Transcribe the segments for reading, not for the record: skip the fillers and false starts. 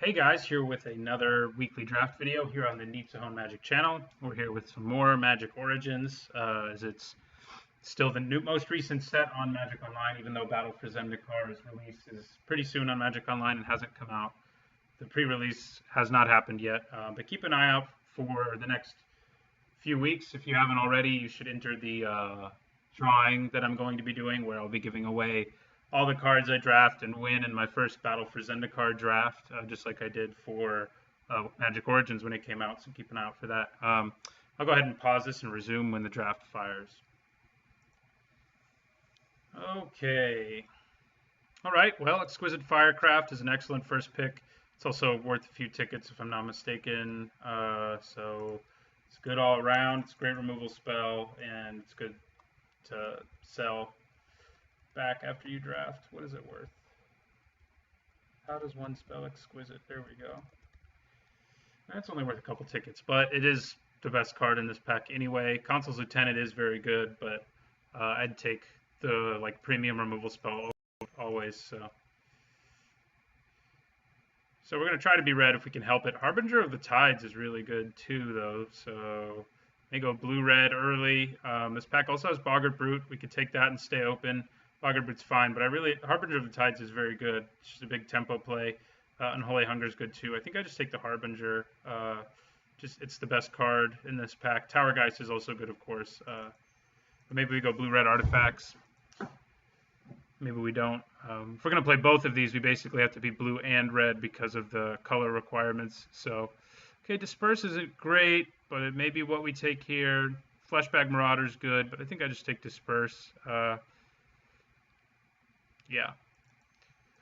Hey guys, here with another weekly draft video here on the Neat Zone Magic channel. We're here with some more Magic Origins, as it's still the most recent set on Magic Online, even though Battle for Zendikar is pretty soon on Magic Online and hasn't come out. The pre-release has not happened yet, but keep an eye out for the next few weeks. If you haven't already, you should enter the drawing that I'm going to be doing, where I'll be giving away all the cards I draft and win in my first Battle for Zendikar draft, just like I did for Magic Origins when it came out. So keep an eye out for that. I'll go ahead and pause this and resume when the draft fires. Okay. All right. Well, Exquisite Firecraft is an excellent first pick. It's also worth a few tickets, if I'm not mistaken. So it's good all around. It's a great removal spell, and it's good to sell back after you draft. What is it worth? How does one spell Exquisite? There we go. That's only worth a couple tickets, but it is the best card in this pack anyway. Consul's Lieutenant is very good, but I'd take the premium removal spell always. So we're gonna try to be red if we can help it. Harbinger of the Tides is really good too, though. So may go blue-red early. This pack also has Boggart Brute. We could take that and stay open. Boggart Brute's fine, but Harbinger of the Tides is very good. It's just a big tempo play. Unholy Hunger is good too. I think I just take the Harbinger. It's the best card in this pack. Tower Geist is also good, of course. But maybe we go blue-red artifacts. Maybe we don't. If we're going to play both of these, we basically have to be blue and red because of the color requirements. So, okay, Disperse isn't great, but it may be what we take here. Fleshbag Marauder's good, but I think I just take Disperse. Yeah.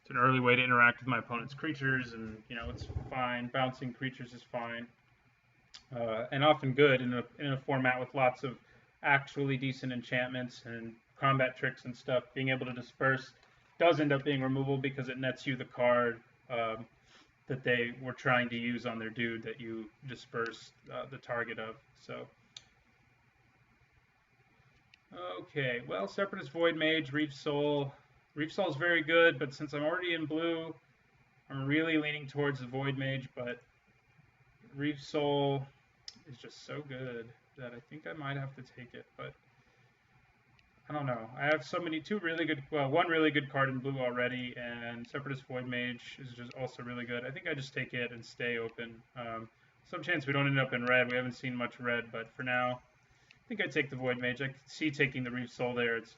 It's an early way to interact with my opponent's creatures, and, it's fine. Bouncing creatures is fine. And often good in a format with lots of actually decent enchantments and combat tricks and stuff. Being able to disperse does end up being removal because it nets you the card that they were trying to use on their dude that you disperse the target of. So, okay, well, Separatist Void Mage, Reef Soul. Reef Soul is very good, but since I'm already in blue, I'm really leaning towards the Void Mage, but Reef Soul is just so good that I think I might have to take it, but I don't know. I have one really good card in blue already, and Separatist Void Mage is just also really good. I think I just take it and stay open. Some chance we don't end up in red. We haven't seen much red, but for now, I think I'd take the Void Mage. I could see taking the Reef Soul there. It's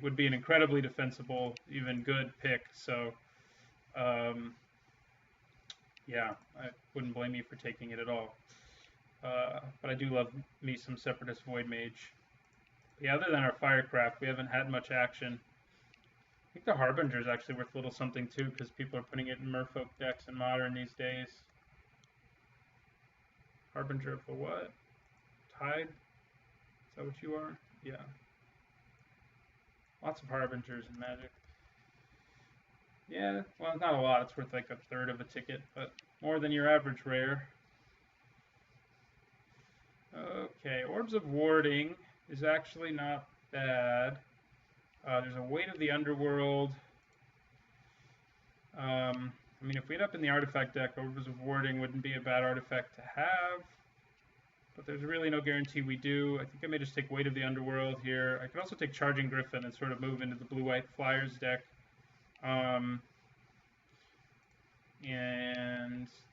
would be an incredibly defensible, even good pick. So, yeah, I wouldn't blame you for taking it at all. But I do love me some Separatist Void Mage. Yeah, other than our Firecraft, we haven't had much action. I think the Harbinger is actually worth a little something too, because people are putting it in Merfolk decks in Modern these days. Harbinger of the what? Tide? Is that what you are? Yeah. Lots of Harbingers in Magic. Yeah, well, not a lot. It's worth like a third of a ticket, but more than your average rare. Okay, Orbs of Warding is actually not bad. There's a Weight of the Underworld. I mean, if we end up in the artifact deck, Orbs of Warding wouldn't be a bad artifact to have. But there's really no guarantee we do. I think I may just take Weight of the Underworld here. I could also take Charging Griffin and sort of move into the blue-white Flyers deck. And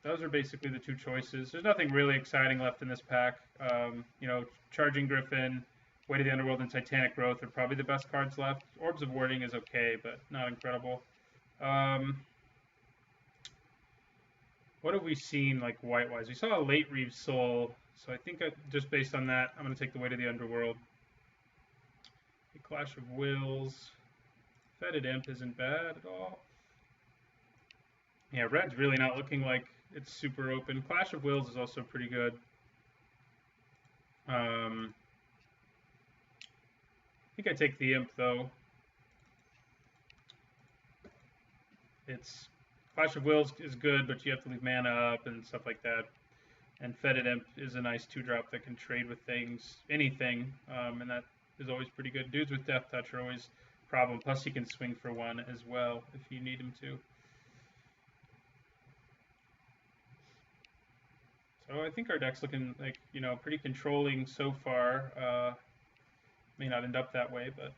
those are basically the two choices. There's nothing really exciting left in this pack. Charging Griffin, Weight of the Underworld, and Titanic Growth are probably the best cards left. Orbs of Warding is okay, but not incredible. What have we seen, white-wise? We saw a late Reef Soul, so I think just based on that, I'm going to take the Weight of the Underworld. A Clash of Wills. Fetid Imp isn't bad at all. Yeah, red's really not looking like it's super open. Clash of Wills is also pretty good. I think I take the Imp, though. Clash of Wills is good, but you have to leave mana up and stuff like that. And Fetid Imp is a nice 2-drop that can trade with anything, and that is always pretty good. Dudes with Death Touch are always a problem. Plus, he can swing for 1 as well if you need him to. So I think our deck's looking like, you know, pretty controlling so far. May not end up that way, but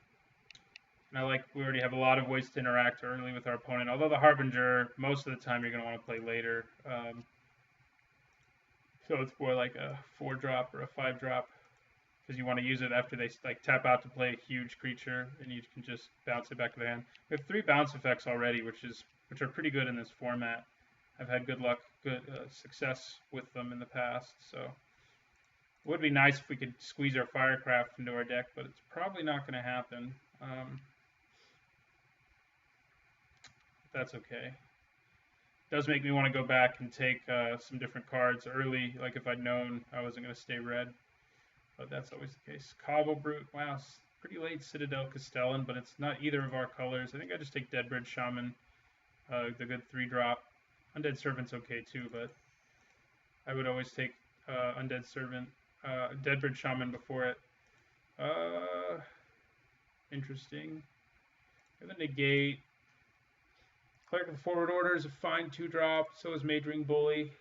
and I like we already have a lot of ways to interact early with our opponent. Although the Harbinger, most of the time you're going to want to play later. So it's more like a 4-drop or a 5-drop because you want to use it after they like tap out to play a huge creature, and you can just bounce it back to the hand. We have 3 bounce effects already, which are pretty good in this format. I've had good luck, good success with them in the past. So it would be nice if we could squeeze our Firecraft into our deck, but it's probably not going to happen. That's okay. It does make me want to go back and take some different cards early, like if I'd known I wasn't going to stay red. But that's always the case. Cobble Brute, wow, pretty late Citadel Castellan, but it's not either of our colors. I think I just take Deadbridge Shaman, the good 3-drop. Undead Servant's okay too, but I would always take Undead Servant, Deadbridge Shaman before it. Interesting. We have a negate. Cleric of the Forward Order is a fine 2-drop. So is Mage Ring Bully.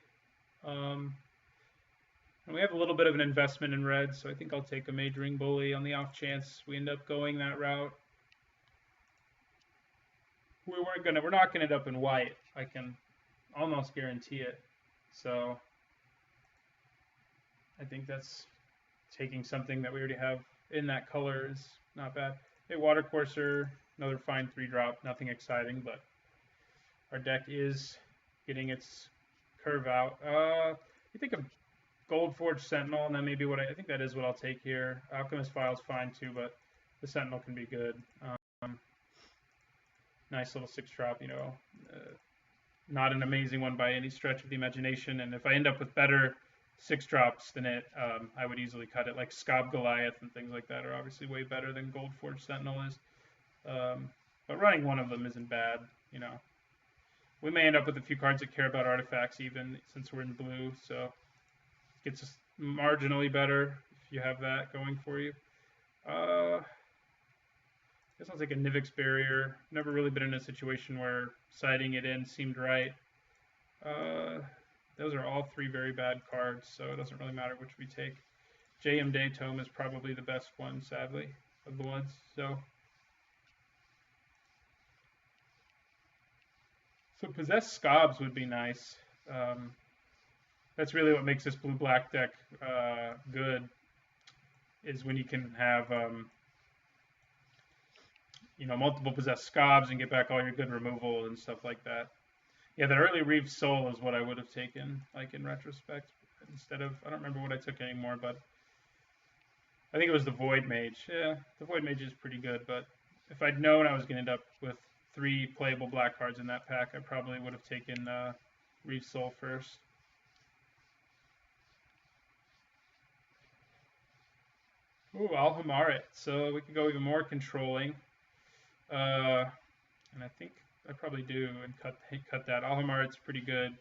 And we have a little bit of an investment in red, so I think I'll take a Mage Ring Bully on the off chance we end up going that route. We're not gonna end up in white. I can almost guarantee it. So I think that's taking something that we already have in that color is not bad. Hey, Watercourser, another fine 3-drop, nothing exciting, but our deck is getting its curve out. You think of Goldforge Sentinel, and that may be what I think that is what I'll take here. Alchemist File's fine too, but the Sentinel can be good. Nice little 6-drop, you know, not an amazing one by any stretch of the imagination. And if I end up with better 6-drops than it, I would easily cut it. Like Scob Goliath and things like that are obviously way better than Goldforge Sentinel is. But running one of them isn't bad, you know. We may end up with a few cards that care about artifacts even since we're in blue, so it gets us marginally better if you have that going for you. I guess I'll take a Nivix Barrier. Never really been in a situation where siding it in seemed right. Those are all 3 very bad cards, so it doesn't really matter which we take. Jayemdae Tome is probably the best one, sadly, of the ones. So Possessed Scobs would be nice. That's really what makes this blue-black deck good, is when you can have you know, multiple Possessed Scobs and get back all your good removal and stuff like that. Yeah, the early Reeve Soul is what I would have taken, like in retrospect, instead of, I don't remember what I took anymore, but I think it was the Void Mage. Yeah, the Void Mage is pretty good, but if I'd known I was going to end up with 3 playable black cards in that pack, I probably would have taken Reeve Soul first. Ooh, Alhamarit. So we could go even more controlling. And I think I probably do and cut that. Alhamarit's pretty good.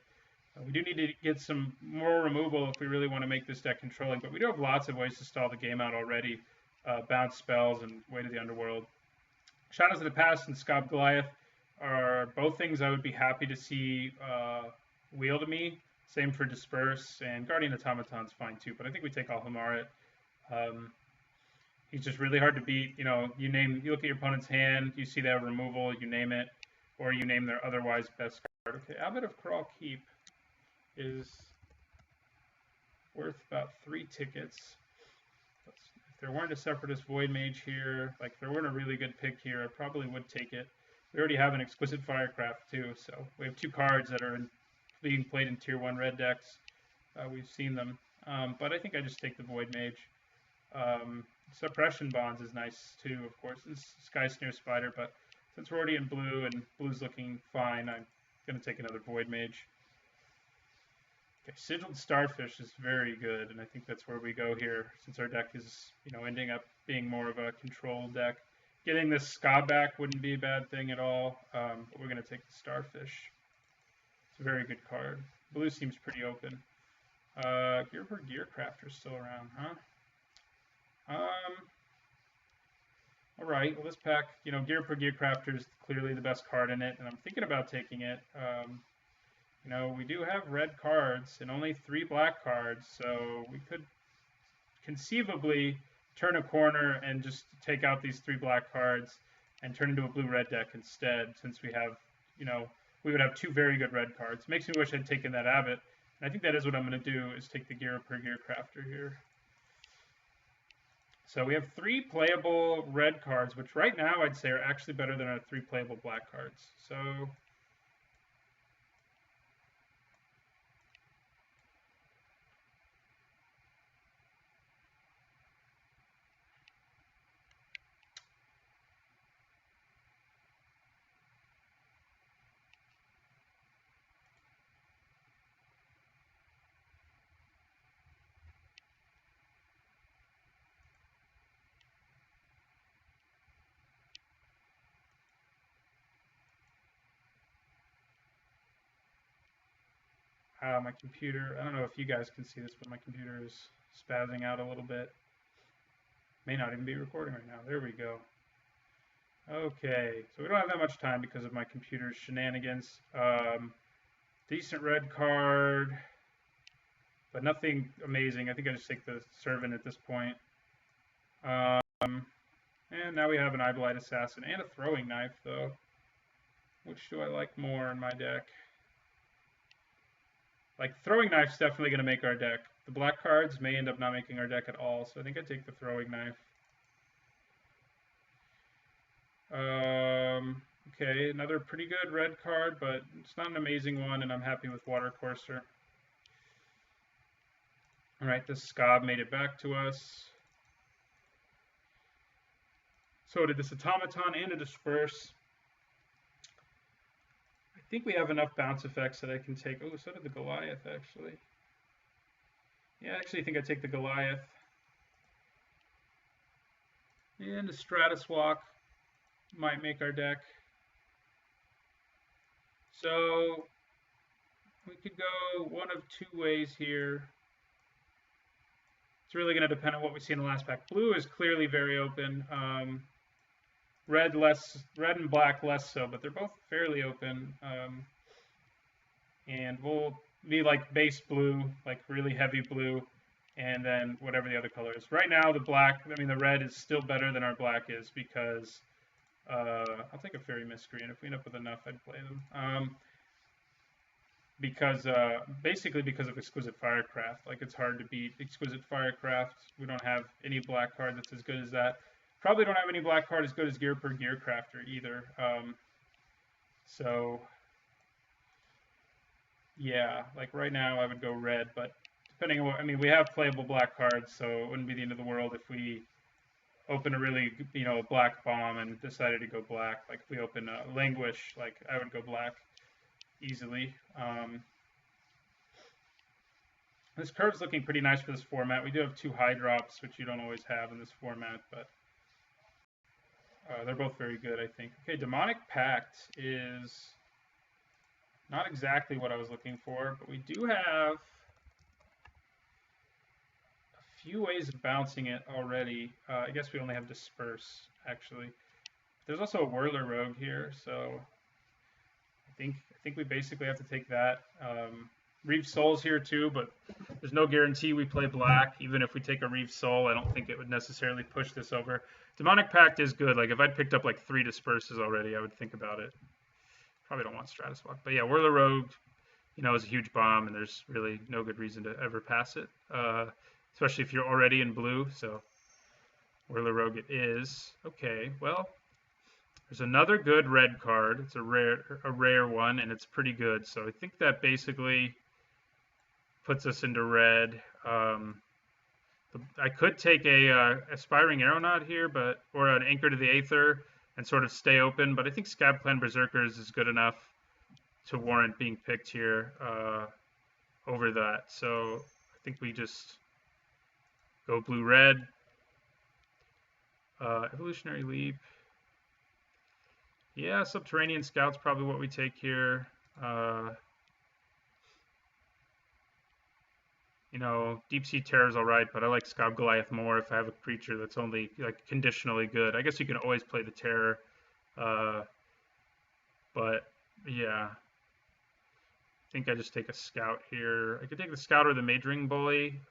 We do need to get some more removal if we really want to make this deck controlling, but we do have lots of ways to stall the game out already. Bounce spells and Way to the Underworld. Shadows of the Past and Scob Goliath are both things I would be happy to see wheel to me. Same for Disperse, and Guardian Automaton's fine too, but I think we take Alhamarit. He's just really hard to beat. You know, you look at your opponent's hand, you see they have removal, you name it, or you name their otherwise best card. Okay, Abbot of Crawl Keep is worth about 3 tickets. If there weren't a Separatist Void Mage here, like if there weren't a really good pick here, I probably would take it. We already have an Exquisite Firecraft too, so we have 2 cards that are being played in Tier 1 red decks. We've seen them, but I think I just take the Void Mage. Suppression Bonds is nice too, of course. It's Sky Snare Spider, but since we're already in blue and blue's looking fine, I'm going to take another Void Mage. Okay, Sigiled Starfish is very good, and I think that's where we go here, since our deck is, you know, ending up being more of a control deck. Getting this Scob back wouldn't be a bad thing at all, but we're going to take the Starfish. It's a very good card. Blue seems pretty open. Ghirapur Gearcrafter's still around, huh? All right. Well, this pack, you know, Ghirapur Gearcrafter is clearly the best card in it, and I'm thinking about taking it. You know, we do have red cards and only 3 black cards, so we could conceivably turn a corner and just take out these 3 black cards and turn into a blue-red deck instead, since we have, you know, we would have 2 very good red cards. Makes me wish I'd taken that Abbott. And I think that is what I'm going to do, is take the Gira per Gear Crafter here. So we have 3 playable red cards, which right now I'd say are actually better than our 3 playable black cards. So my computer, I don't know if you guys can see this, but my computer is spazzing out a little bit. May not even be recording right now. There we go. Okay, so we don't have that much time because of my computer's shenanigans. Decent red card, but nothing amazing. I think I just take the Servant at this point. And now we have an Eyeblight Assassin and a Throwing Knife, though. Which do I like more in my deck? Like, Throwing Knife's definitely going to make our deck. The black cards may end up not making our deck at all, so I think I take the Throwing Knife. Okay, another pretty good red card, but it's not an amazing one, and I'm happy with Watercourser. Alright, this Scob made it back to us. So did this Automaton and a Disperse. I think we have enough bounce effects that I can take. Oh, so did the Goliath, actually. Yeah, I actually think I take the Goliath. And the Stratus Walk might make our deck. So we could go one of 2 ways here. It's really going to depend on what we see in the last pack. Blue is clearly very open. Red and black less so, but they're both fairly open. And we'll be like base blue, like really heavy blue, and then whatever the other color is. Right now, the red is still better than our black is because I'll take a Fairy Mist Green. If we end up with enough, I'd play them. Basically because of Exquisite Firecraft. Like, it's hard to beat Exquisite Firecraft. We don't have any black card that's as good as that. Probably don't have any black card as good as Gira per Gear Crafter either. So yeah, like right now I would go red, but depending on what, I mean, we have playable black cards, so it wouldn't be the end of the world if we open a really, black bomb and decided to go black. Like if we open a Languish, like I would go black easily. This curve's looking pretty nice for this format. We do have 2 high drops, which you don't always have in this format, but they're both very good, I think. Okay, Demonic Pact is not exactly what I was looking for, but we do have a few ways of bouncing it already. I guess we only have Disperse, actually. There's also a Whirler Rogue here, so I think we basically have to take that. Reeve Soul's here too, but there's no guarantee we play black. Even if we take a Reeve Soul, I don't think it would necessarily push this over. Demonic Pact is good. Like if I'd picked up like 3 Disperses already, I would think about it. Probably don't want Stratus Walk, but yeah, Whirler Rogue, is a huge bomb, and there's really no good reason to ever pass it, especially if you're already in blue. So Whirler Rogue it is. Okay, well, there's another good red card. It's a rare one, and it's pretty good. So I think that basically puts us into red. I could take a Aspiring Aeronaut here, or an Anchor to the Aether, and sort of stay open. But I think Scab Clan Berserkers is good enough to warrant being picked here over that. So I think we just go blue-red. Evolutionary Leap. Yeah, Subterranean Scout's probably what we take here. Deep Sea Terror's all right, but I like Scab Goliath more if I have a creature that's only like conditionally good. I guess you can always play the Terror, but yeah. think I just take a scout here. I could take the scout or the Mage Ring Bully.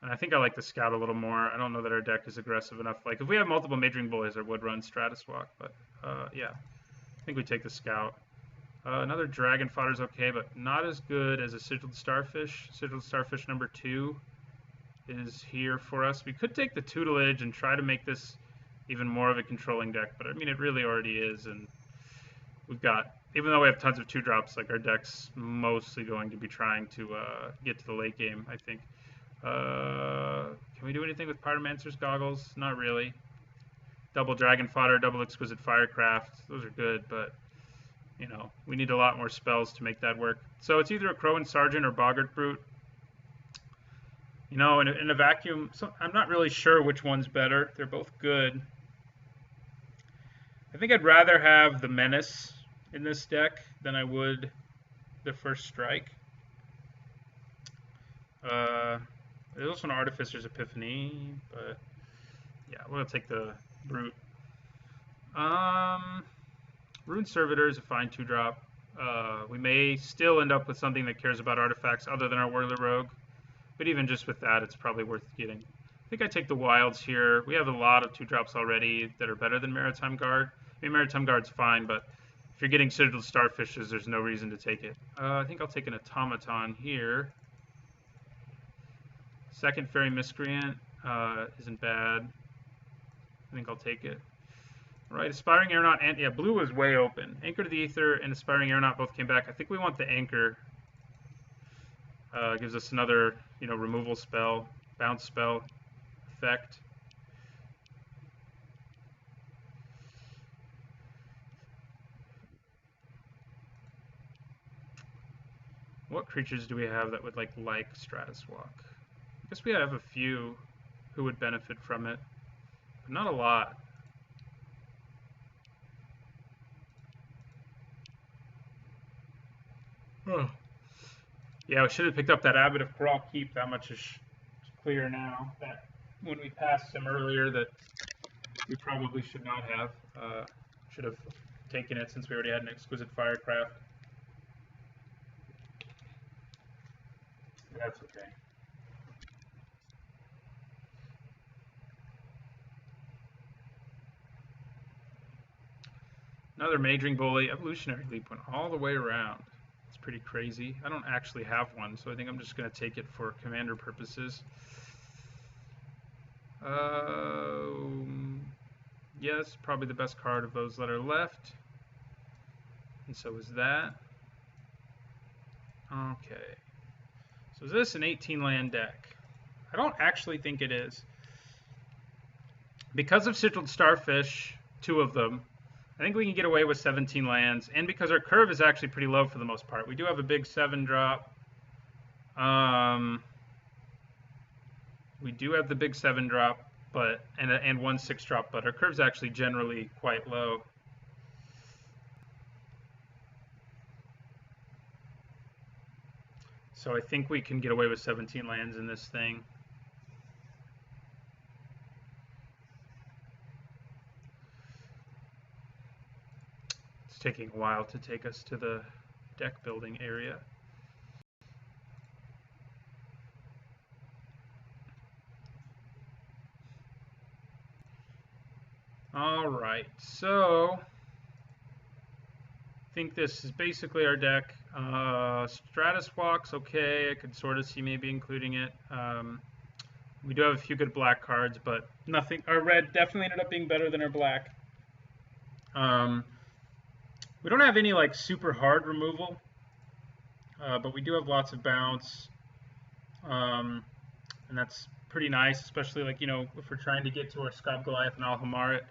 And I think I like the scout a little more. I don't know that our deck is aggressive enough. Like, if we have multiple Mage Ring Bullies, I would run Stratus Walk. But, yeah, I think we take the scout. Another Dragon Fodder is okay, but not as good as a Sigiled Starfish. Sigiled Starfish number 2 is here for us. We could take the Tutelage and try to make this even more of a controlling deck. But, I mean, it really already is. And we've got, even though we have tons of 2-drops, like, our deck's mostly going to be trying to get to the late game, I think. Can we do anything with Pyromancer's Goggles? Not really. Double Dragon Fodder, double Exquisite Firecraft. Those are good, but, you know, we need a lot more spells to make that work. So it's either a Crowan Sergeant or Boggart Brute. You know, in a vacuum, so I'm not really sure which one's better. They're both good. I think I'd rather have the Menace in this deck than I would the First Strike. There's also an Artificer's Epiphany, but yeah, we'll take the Brute. Rune Servitor is a fine 2-drop. We may still end up with something that cares about artifacts other than our Whirler Rogue, but even just with that, it's probably worth getting. I think I take the Wilds here. We have a lot of 2-drops already that are better than Maritime Guard. I mean, Maritime Guard's fine, but if you're getting Sigiled Starfishes, there's no reason to take it. I think I'll take an Automaton here. Second Fairy Miscreant isn't bad. I think I'll take it. All right, Aspiring Aeronaut and yeah, blue was way open. Anchor to the Aether and Aspiring Aeronaut both came back. I think we want the Anchor. Gives us another, you know, removal spell, bounce spell effect. What creatures do we have that would like Stratus Walk? I guess we have a few who would benefit from it, but not a lot. Oh. Yeah, we should have picked up that Abbot of Corral Keep. That much is clear now. That when we passed him earlier, that we probably should not have. Should have taken it since we already had an Exquisite Firecraft. That's okay. Another Mage Ring Bully. Evolutionary Leap went all the way around. It's pretty crazy. I don't actually have one, so I think I'm just going to take it for commander purposes. Yes, probably the best card of those that are left. And so is that. Okay. So is this an 18-land deck? I don't actually think it is. Because of Sigiled Starfish, 2 of them, I think we can get away with 17 lands, and because our curve is actually pretty low for the most part. We do have a big 7-drop. We do have the big 7-drop, but and one 6-drop, but our curve's actually generally quite low. So I think we can get away with 17 lands in this thing. Taking a while to take us to the deck building area. All right, so I think this is basically our deck. Stratus Walk's okay. I could sort of see maybe including it. We do have a few good black cards, but nothing. Our red definitely ended up being better than our black. We don't have any like super hard removal, but we do have lots of bounce, and that's pretty nice, especially like, you know, if we're trying to get to our Scab Goliath and Alhamarit.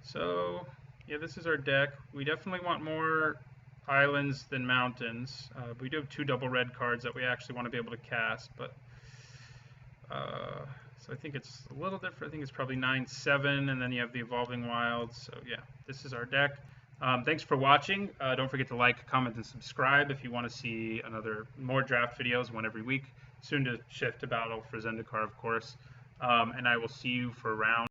So yeah, this is our deck. We definitely want more islands than mountains. But we do have 2 double red cards that we actually want to be able to cast, but so I think it's a little different. I think it's probably 9/7, and then you have the Evolving Wilds. So yeah, this is our deck. Thanks for watching. Don't forget to like, comment, and subscribe if you want to see more draft videos, one every week. Soon to shift to Battle for Zendikar, of course. And I will see you for round